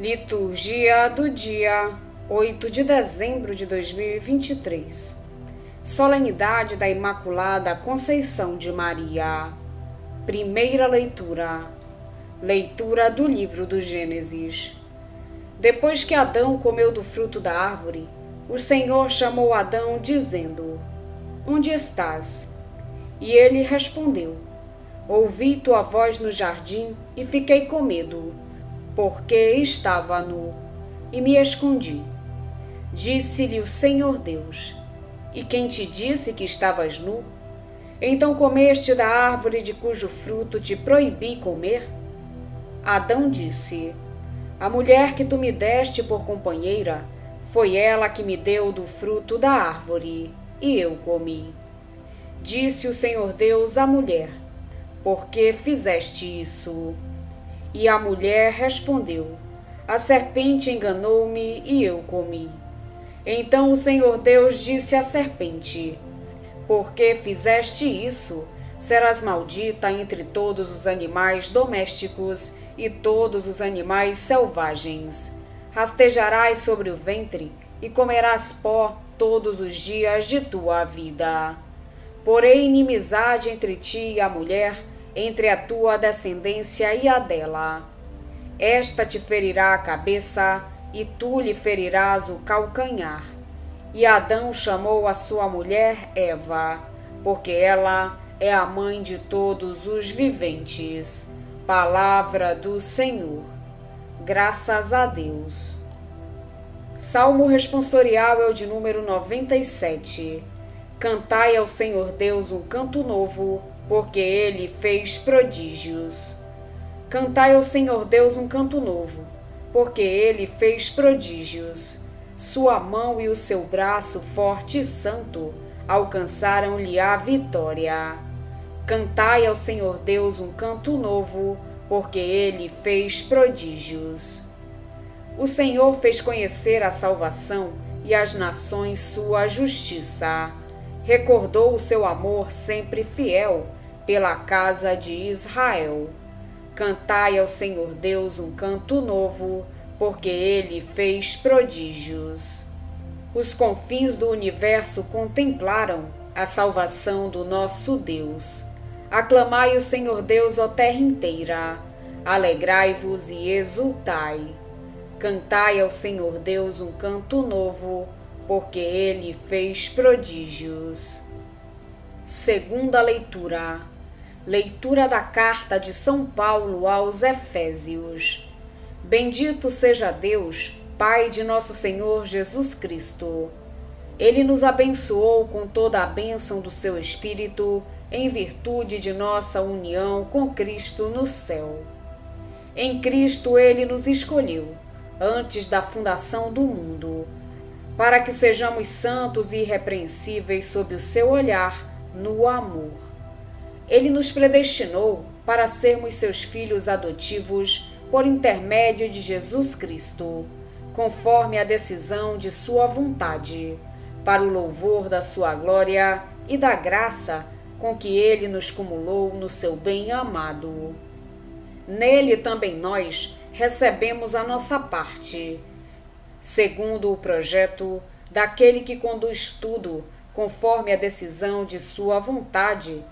Liturgia do dia 8 de dezembro de 2023. Solenidade da Imaculada Conceição de Maria. Primeira leitura. Leitura do livro do Gênesis. Depois que Adão comeu do fruto da árvore, o Senhor chamou Adão, dizendo: Onde estás? E ele respondeu: Ouvi tua voz no jardim e fiquei com medo, porque estava nu, e me escondi. Disse-lhe o Senhor Deus: E quem te disse que estavas nu? Então comeste da árvore de cujo fruto te proibi comer? Adão disse: A mulher que tu me deste por companheira, foi ela que me deu do fruto da árvore, e eu comi. Disse o Senhor Deus à mulher: Por que fizeste isso? E a mulher respondeu: A serpente enganou-me e eu comi. Então o Senhor Deus disse à serpente: Porque fizeste isso, serás maldita entre todos os animais domésticos e todos os animais selvagens. Rastejarás sobre o ventre e comerás pó todos os dias de tua vida. Porém inimizade entre ti e a mulher, entre a tua descendência e a dela. Esta te ferirá a cabeça, e tu lhe ferirás o calcanhar. E Adão chamou a sua mulher Eva, porque ela é a mãe de todos os viventes. Palavra do Senhor. Graças a Deus. Salmo responsorial é o de número 97. Cantai ao Senhor Deus um canto novo, porque Ele fez prodígios. Cantai ao Senhor Deus um canto novo, porque Ele fez prodígios. Sua mão e o seu braço forte e santo alcançaram-lhe a vitória. Cantai ao Senhor Deus um canto novo, porque Ele fez prodígios. O Senhor fez conhecer a salvação e às nações sua justiça. Recordou o seu amor sempre fiel pela casa de Israel. Cantai ao Senhor Deus um canto novo, porque Ele fez prodígios. Os confins do universo contemplaram a salvação do nosso Deus. Aclamai o Senhor Deus, ó terra inteira. Alegrai-vos e exultai. Cantai ao Senhor Deus um canto novo, porque Ele fez prodígios. Segunda leitura. Leitura da carta de São Paulo aos Efésios. Bendito seja Deus, Pai de nosso Senhor Jesus Cristo. Ele nos abençoou com toda a bênção do seu Espírito, em virtude de nossa união com Cristo no céu. Em Cristo Ele nos escolheu, antes da fundação do mundo, para que sejamos santos e irrepreensíveis sob o seu olhar, no amor. Ele nos predestinou para sermos seus filhos adotivos por intermédio de Jesus Cristo, conforme a decisão de sua vontade, para o louvor da sua glória e da graça com que Ele nos cumulou no seu bem-amado. Nele também nós recebemos a nossa parte, segundo o projeto daquele que conduz tudo conforme a decisão de sua vontade.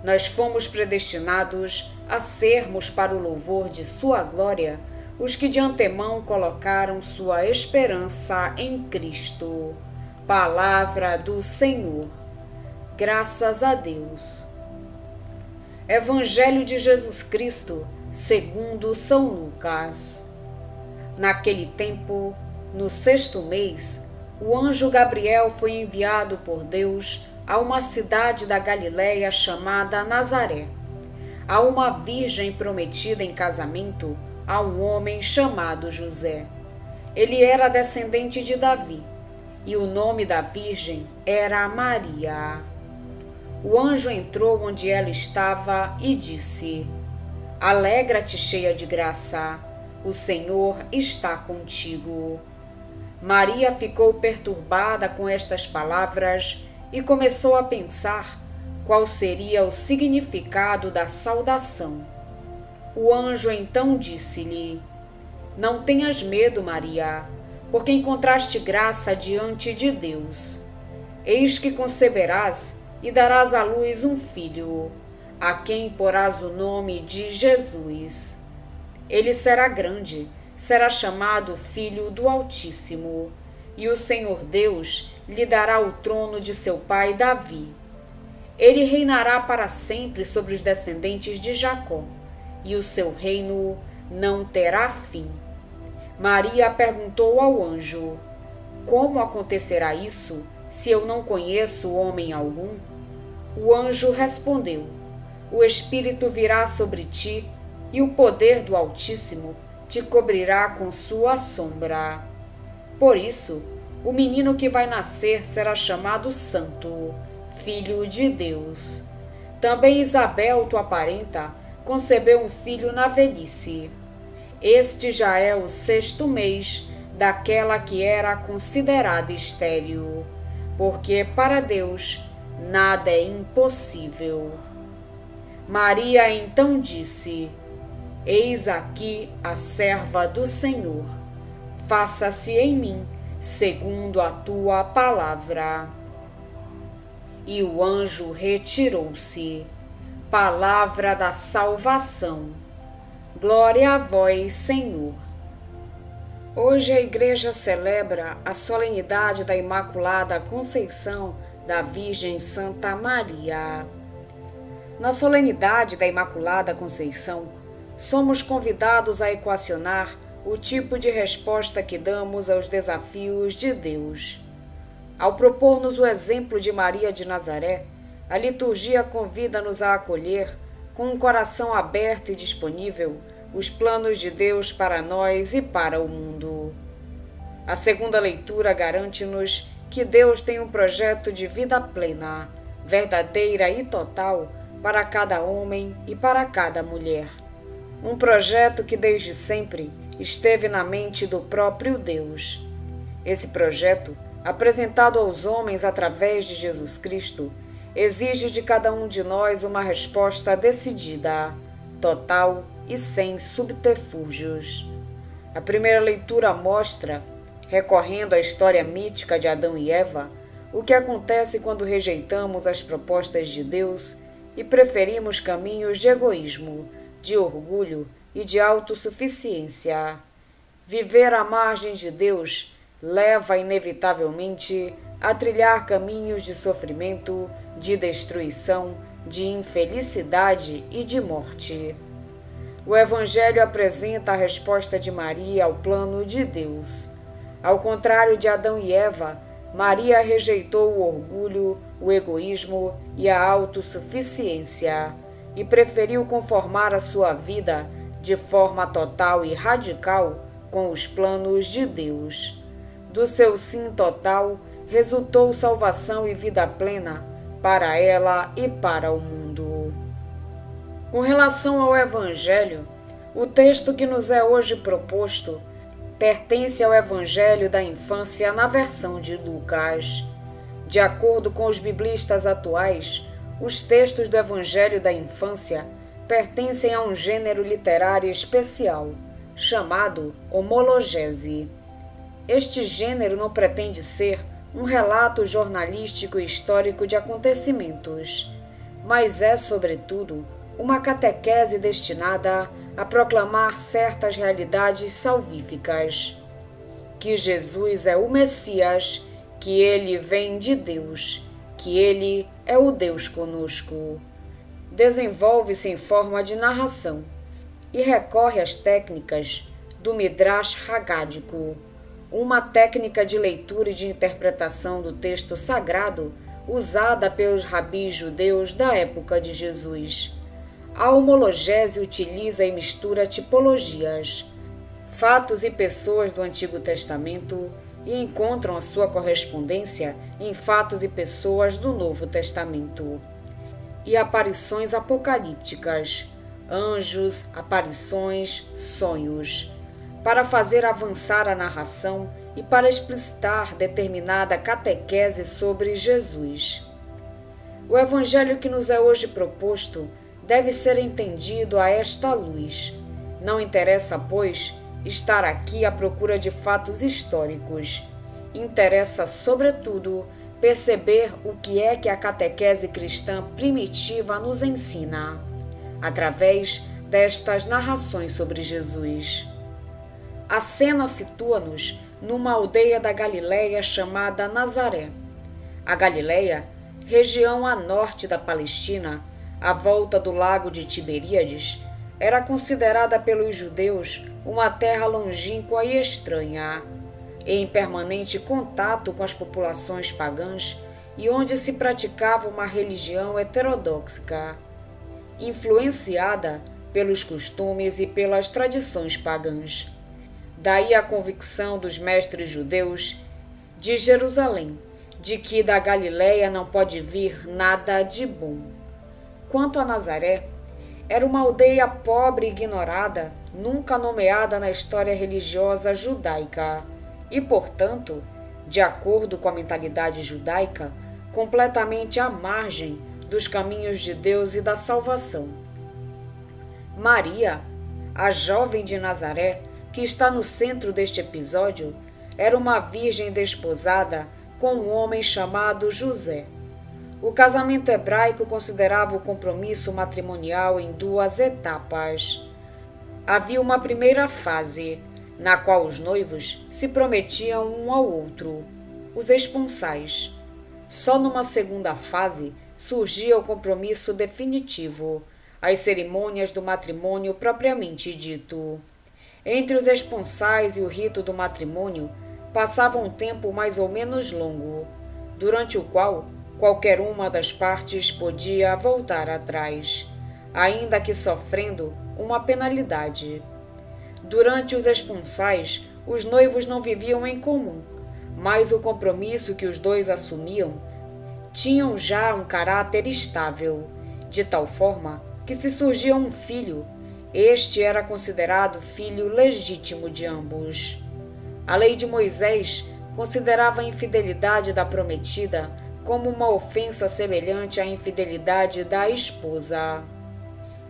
Nós fomos predestinados a sermos para o louvor de sua glória os que de antemão colocaram sua esperança em Cristo. Palavra do Senhor. Graças a Deus. Evangelho de Jesus Cristo, segundo São Lucas. Naquele tempo, no 6º mês, o anjo Gabriel foi enviado por Deus a uma cidade da Galiléia chamada Nazaré, a uma virgem prometida em casamento a um homem chamado José. Ele era descendente de Davi, e o nome da virgem era Maria. O anjo entrou onde ela estava e disse: Alegra-te, cheia de graça, o Senhor está contigo. Maria ficou perturbada com estas palavras e começou a pensar qual seria o significado da saudação. O anjo então disse-lhe: Não tenhas medo, Maria, porque encontraste graça diante de Deus. Eis que conceberás e darás à luz um filho, a quem porás o nome de Jesus. Ele será grande, será chamado Filho do Altíssimo, e o Senhor Deus lhe dará o trono de seu pai Davi. Ele reinará para sempre sobre os descendentes de Jacó, e o seu reino não terá fim. Maria perguntou ao anjo: Como acontecerá isso, se eu não conheço homem algum? O anjo respondeu: O Espírito virá sobre ti, e o poder do Altíssimo te cobrirá com sua sombra. Por isso, o menino que vai nascer será chamado Santo, Filho de Deus. Também Isabel, tua parenta, concebeu um filho na velhice. Este já é o 6º mês daquela que era considerada estéril, porque para Deus nada é impossível. Maria então disse: Eis aqui a serva do Senhor. Faça-se em mim segundo a tua palavra. E o anjo retirou-se. Palavra da salvação. Glória a vós, Senhor. Hoje a Igreja celebra a solenidade da Imaculada Conceição da Virgem Santa Maria. Na solenidade da Imaculada Conceição, somos convidados a equacionar o tipo de resposta que damos aos desafios de Deus. Ao propor-nos o exemplo de Maria de Nazaré, a liturgia convida-nos a acolher, com um coração aberto e disponível, os planos de Deus para nós e para o mundo. A segunda leitura garante-nos que Deus tem um projeto de vida plena, verdadeira e total para cada homem e para cada mulher. Um projeto que desde sempre esteve na mente do próprio Deus. Esse projeto, apresentado aos homens através de Jesus Cristo, exige de cada um de nós uma resposta decidida, total e sem subterfúgios. A primeira leitura mostra, recorrendo à história mítica de Adão e Eva, o que acontece quando rejeitamos as propostas de Deus e preferimos caminhos de egoísmo, de orgulho e de autossuficiência. Viver à margem de Deus leva inevitavelmente a trilhar caminhos de sofrimento, de destruição, de infelicidade e de morte. O Evangelho apresenta a resposta de Maria ao plano de Deus. Ao contrário de Adão e Eva, Maria rejeitou o orgulho, o egoísmo e a autossuficiência e preferiu conformar a sua vida de forma total e radical com os planos de Deus. Do seu sim total resultou salvação e vida plena para ela e para o mundo. Com relação ao Evangelho, o texto que nos é hoje proposto pertence ao Evangelho da infância na versão de Lucas. De acordo com os biblistas atuais, os textos do Evangelho da infância pertencem a um gênero literário especial, chamado homologese. Este gênero não pretende ser um relato jornalístico e histórico de acontecimentos, mas é, sobretudo, uma catequese destinada a proclamar certas realidades salvíficas. Que Jesus é o Messias, que ele vem de Deus, que ele é o Deus conosco. Desenvolve-se em forma de narração e recorre às técnicas do Midrash Hagádico, uma técnica de leitura e de interpretação do texto sagrado usada pelos rabis judeus da época de Jesus. A homologese utiliza e mistura tipologias, fatos e pessoas do Antigo Testamento e encontram a sua correspondência em fatos e pessoas do Novo Testamento. E aparições apocalípticas, anjos, aparições, sonhos, para fazer avançar a narração e para explicitar determinada catequese sobre Jesus. O Evangelho que nos é hoje proposto deve ser entendido a esta luz. Não interessa, pois, estar aqui à procura de fatos históricos. Interessa, sobretudo, perceber o que é que a catequese cristã primitiva nos ensina, através destas narrações sobre Jesus. A cena situa-nos numa aldeia da Galileia chamada Nazaré. A Galileia, região a norte da Palestina, à volta do lago de Tiberíades, era considerada pelos judeus uma terra longínqua e estranha, em permanente contato com as populações pagãs e onde se praticava uma religião heterodoxa, influenciada pelos costumes e pelas tradições pagãs. Daí a convicção dos mestres judeus de Jerusalém de que da Galileia não pode vir nada de bom. Quanto a Nazaré, era uma aldeia pobre e ignorada, nunca nomeada na história religiosa judaica e, portanto, de acordo com a mentalidade judaica, completamente à margem dos caminhos de Deus e da salvação. Maria, a jovem de Nazaré, que está no centro deste episódio, era uma virgem desposada com um homem chamado José. O casamento hebraico considerava o compromisso matrimonial em duas etapas. Havia uma primeira fase, na qual os noivos se prometiam um ao outro, os esponsais. Só numa segunda fase surgia o compromisso definitivo, as cerimônias do matrimônio propriamente dito. Entre os esponsais e o rito do matrimônio passava um tempo mais ou menos longo, durante o qual qualquer uma das partes podia voltar atrás, ainda que sofrendo uma penalidade. Durante os esponsais, os noivos não viviam em comum, mas o compromisso que os dois assumiam tinham já um caráter estável, de tal forma que se surgia um filho, este era considerado filho legítimo de ambos. A lei de Moisés considerava a infidelidade da prometida como uma ofensa semelhante à infidelidade da esposa.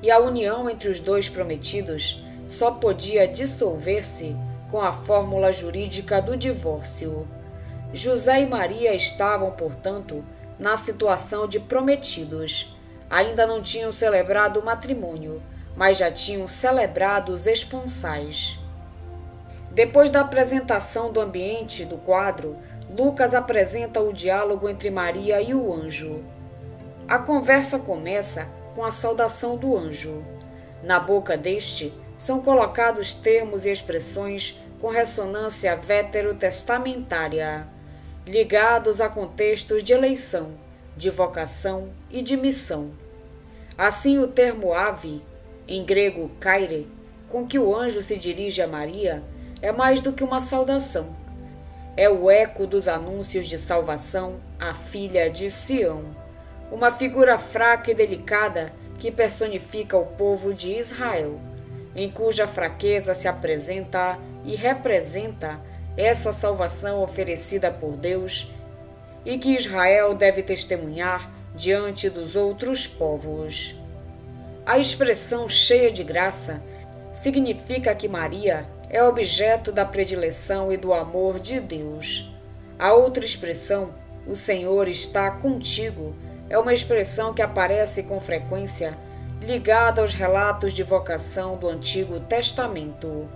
E a união entre os dois prometidos só podia dissolver-se com a fórmula jurídica do divórcio. José e Maria estavam, portanto, na situação de prometidos. Ainda não tinham celebrado o matrimônio, mas já tinham celebrado os esponsais. Depois da apresentação do ambiente do quadro, Lucas apresenta o diálogo entre Maria e o anjo. A conversa começa com a saudação do anjo. Na boca deste são colocados termos e expressões com ressonância veterotestamentária, ligados a contextos de eleição, de vocação e de missão. Assim, o termo ave, em grego kaire, com que o anjo se dirige a Maria, é mais do que uma saudação. É o eco dos anúncios de salvação à filha de Sião, uma figura fraca e delicada que personifica o povo de Israel, em cuja fraqueza se apresenta e representa essa salvação oferecida por Deus e que Israel deve testemunhar diante dos outros povos. A expressão cheia de graça significa que Maria é objeto da predileção e do amor de Deus. A outra expressão, o Senhor está contigo, é uma expressão que aparece com frequência ligada aos relatos de vocação do Antigo Testamento.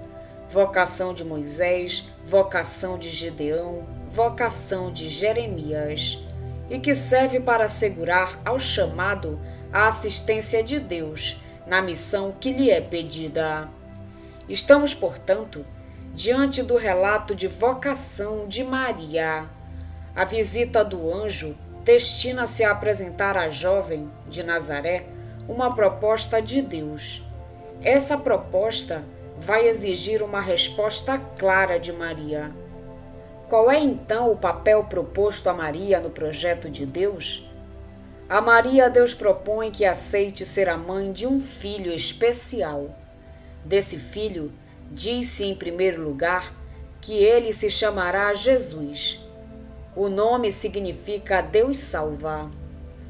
Vocação de Moisés, vocação de Gedeão, vocação de Jeremias, e que serve para assegurar ao chamado a assistência de Deus na missão que lhe é pedida. Estamos, portanto, diante do relato de vocação de Maria. A visita do anjo destina-se a apresentar à jovem de Nazaré uma proposta de Deus. Essa proposta vai exigir uma resposta clara de Maria. Qual é então o papel proposto a Maria no projeto de Deus? A Maria, Deus propõe que aceite ser a mãe de um filho especial. Desse filho, diz-se em primeiro lugar que ele se chamará Jesus. O nome significa Deus salva.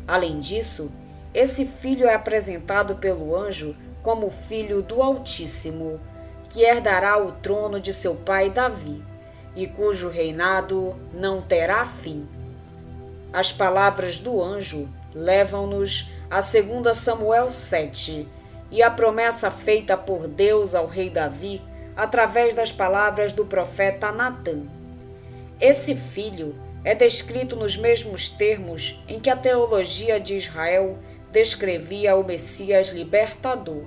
Além disso, esse filho é apresentado pelo anjo como filho do Altíssimo, que herdará o trono de seu pai Davi, e cujo reinado não terá fim. As palavras do anjo levam-nos a 2 Samuel 7 e a promessa feita por Deus ao rei Davi através das palavras do profeta Natã. Esse filho é descrito nos mesmos termos em que a teologia de Israel descrevia o Messias libertador.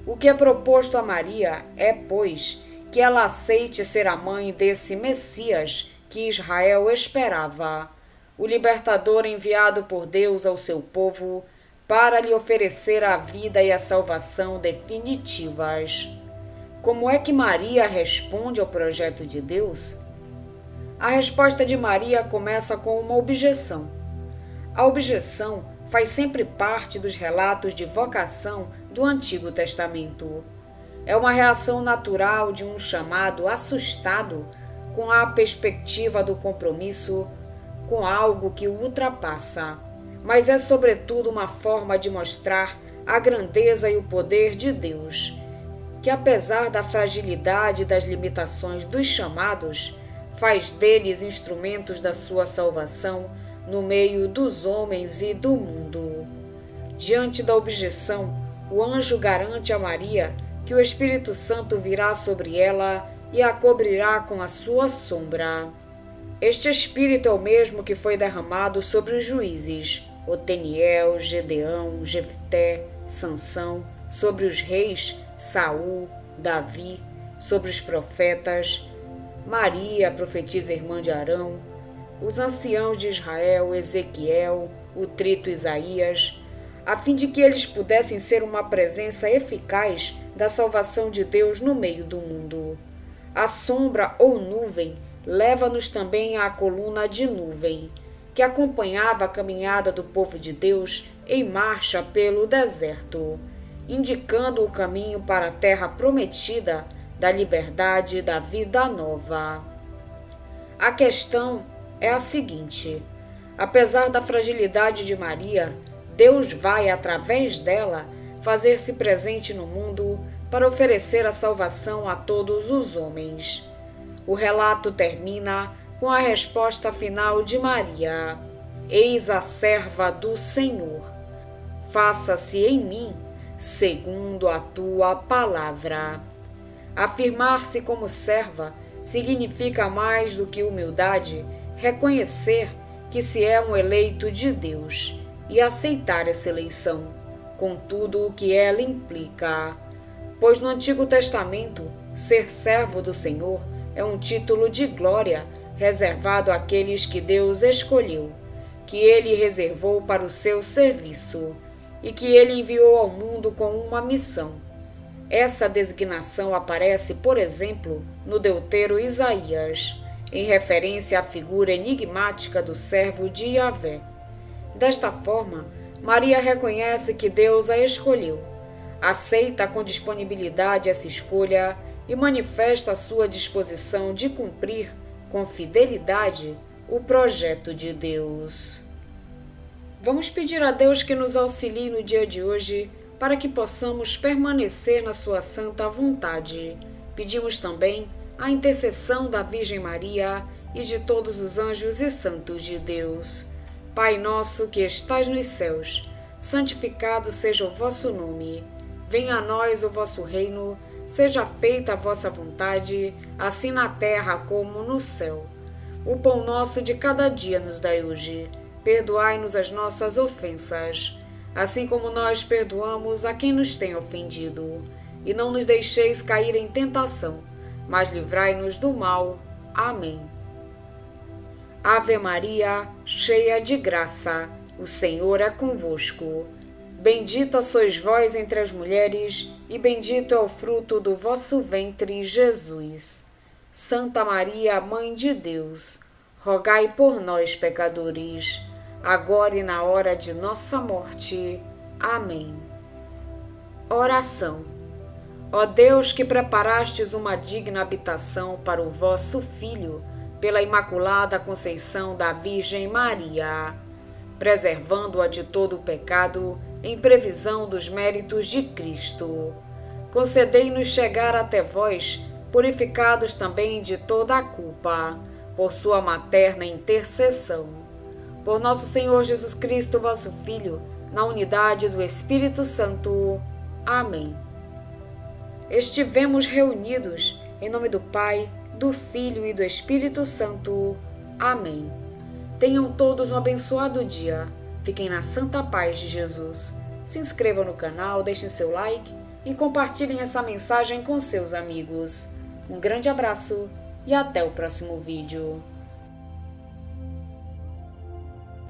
O que é proposto a Maria é, pois, que ela aceite ser a mãe desse Messias que Israel esperava, o libertador enviado por Deus ao seu povo para lhe oferecer a vida e a salvação definitivas. Como é que Maria responde ao projeto de Deus? A resposta de Maria começa com uma objeção. A objeção faz sempre parte dos relatos de vocação do Antigo Testamento. É uma reação natural de um chamado assustado com a perspectiva do compromisso com algo que o ultrapassa, mas é sobretudo uma forma de mostrar a grandeza e o poder de Deus, que apesar da fragilidade e das limitações dos chamados, faz deles instrumentos da sua salvação no meio dos homens e do mundo. Diante da objeção, o anjo garante a Maria que o Espírito Santo virá sobre ela e a cobrirá com a sua sombra. Este Espírito é o mesmo que foi derramado sobre os juízes, Oteniel, Gedeão, Jefté, Sansão, sobre os reis, Saul, Davi, sobre os profetas, Maria, profetisa irmã de Arão, os anciãos de Israel, Ezequiel, o trito Isaías, a fim de que eles pudessem ser uma presença eficaz da salvação de Deus no meio do mundo. A sombra ou nuvem leva-nos também à coluna de nuvem, que acompanhava a caminhada do povo de Deus em marcha pelo deserto, indicando o caminho para a terra prometida da liberdade e da vida nova. A questão é a seguinte: apesar da fragilidade de Maria, Deus vai, através dela, fazer-se presente no mundo para oferecer a salvação a todos os homens. O relato termina com a resposta final de Maria: Eis a serva do Senhor. Faça-se em mim segundo a tua palavra. Afirmar-se como serva significa mais do que humildade, reconhecer que se é um eleito de Deus e aceitar essa eleição, com tudo o que ela implica. Pois no Antigo Testamento, ser servo do Senhor é um título de glória reservado àqueles que Deus escolheu, que Ele reservou para o seu serviço e que Ele enviou ao mundo com uma missão. Essa designação aparece, por exemplo, no deutero Isaías, em referência à figura enigmática do servo de Yahvé. Desta forma, Maria reconhece que Deus a escolheu, aceita com disponibilidade essa escolha e manifesta a sua disposição de cumprir com fidelidade o projeto de Deus. Vamos pedir a Deus que nos auxilie no dia de hoje para que possamos permanecer na sua santa vontade. Pedimos também a intercessão da Virgem Maria e de todos os anjos e santos de Deus. Pai nosso que estais nos céus, santificado seja o vosso nome. Venha a nós o vosso reino, seja feita a vossa vontade, assim na terra como no céu. O pão nosso de cada dia nos dai hoje. Perdoai-nos as nossas ofensas, assim como nós perdoamos a quem nos tem ofendido. E não nos deixeis cair em tentação, mas livrai-nos do mal. Amém. Ave Maria, cheia de graça, o Senhor é convosco. Bendita sois vós entre as mulheres, e bendito é o fruto do vosso ventre, Jesus. Santa Maria, Mãe de Deus, rogai por nós, pecadores, agora e na hora de nossa morte. Amém. Oração. Ó Deus, que preparastes uma digna habitação para o vosso Filho, pela Imaculada Conceição da Virgem Maria, preservando-a de todo o pecado, em previsão dos méritos de Cristo, concedei-nos chegar até vós, purificados também de toda a culpa, por sua materna intercessão. Por nosso Senhor Jesus Cristo, vosso Filho, na unidade do Espírito Santo. Amém. Estivemos reunidos em nome do Pai, do Filho e do Espírito Santo. Amém. Tenham todos um abençoado dia. Fiquem na santa paz de Jesus. Se inscrevam no canal, deixem seu like e compartilhem essa mensagem com seus amigos. Um grande abraço e até o próximo vídeo.